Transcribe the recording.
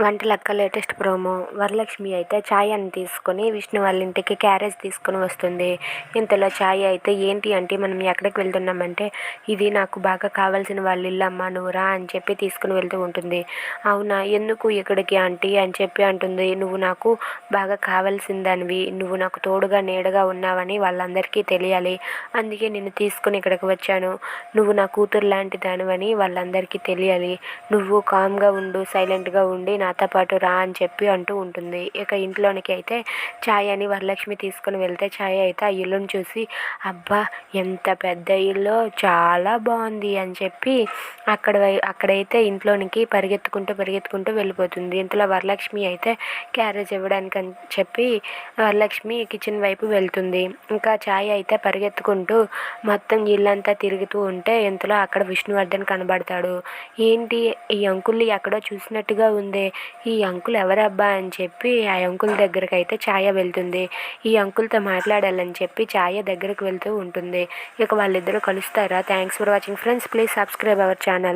Vantalakka latest promo. Varalakshmi అయితే ఛాయని తీసుకొని విష్ణు వాళ్ళ ఇంటికి క్యారేజ్ తీసుకొని వస్తుంది. ఇంతలో ఛాయ అయితే ఏంటి అంటే మనం ఎక్కడికి వెళ్తున్నామంటే ఇది నాకు బాగా కావాల్సిన వాళ్ళ ఇల్లు అమ్మ, నువ్వు రా అని చెప్పి తీసుకుని వెళ్తూ ఉంటుంది. అవునా, ఎందుకు ఇక్కడికి ఆంటీ అని చెప్పి అంటుంది. నువ్వు నాకు బాగా కావాల్సిందానివి, నువ్వు నాకు తోడుగా నీడగా ఉన్నావని వాళ్ళందరికీ తెలియాలి, అందుకే నిన్ను తీసుకుని ఇక్కడికి వచ్చాను. నువ్వు నా కూతురు లాంటి దానివని వాళ్ళందరికీ తెలియాలి. నువ్వు కామ్గా ఉండు, సైలెంట్గా ఉండి నాతో పాటు రా అని చెప్పి అంటూ ఉంటుంది. ఇక ఇంట్లోనికి అయితే ఛాయని వరలక్ష్మి తీసుకుని వెళ్తే ఛాయ అయితే ఆ ఇల్లును చూసి అబ్బా ఎంత పెద్ద ఇల్లు, చాలా బాగుంది అని చెప్పి అక్కడైతే ఇంట్లోనికి పరిగెత్తుకుంటూ వెళ్ళిపోతుంది. ఇంతలో వరలక్ష్మి అయితే క్యారేజ్ ఇవ్వడానికి అని చెప్పి వరలక్ష్మి కిచెన్ వైపు వెళ్తుంది. ఇంకా ఛాయ అయితే పరిగెత్తుకుంటూ మొత్తం ఇల్లంతా తిరుగుతూ ఉంటే ఇంతలో అక్కడ విష్ణువర్ధన్ కనబడతాడు. ఏంటి ఈ అంకుల్ని ఎక్కడో చూసినట్టుగా ఉందే, ఈ అంకుల్ ఎవరబ్బా అని చెప్పి ఆ అంకుల్ దగ్గరికి అయితే ఛాయ వెళ్తుంది. ఈ అంకుల్తో మాట్లాడాలని చెప్పి ఛాయ దగ్గరకు వెళ్తూ ఉంటుంది. ఇక వాళ్ళిద్దరూ కలుస్తారా? Thanks for watching friends. Please subscribe our channel.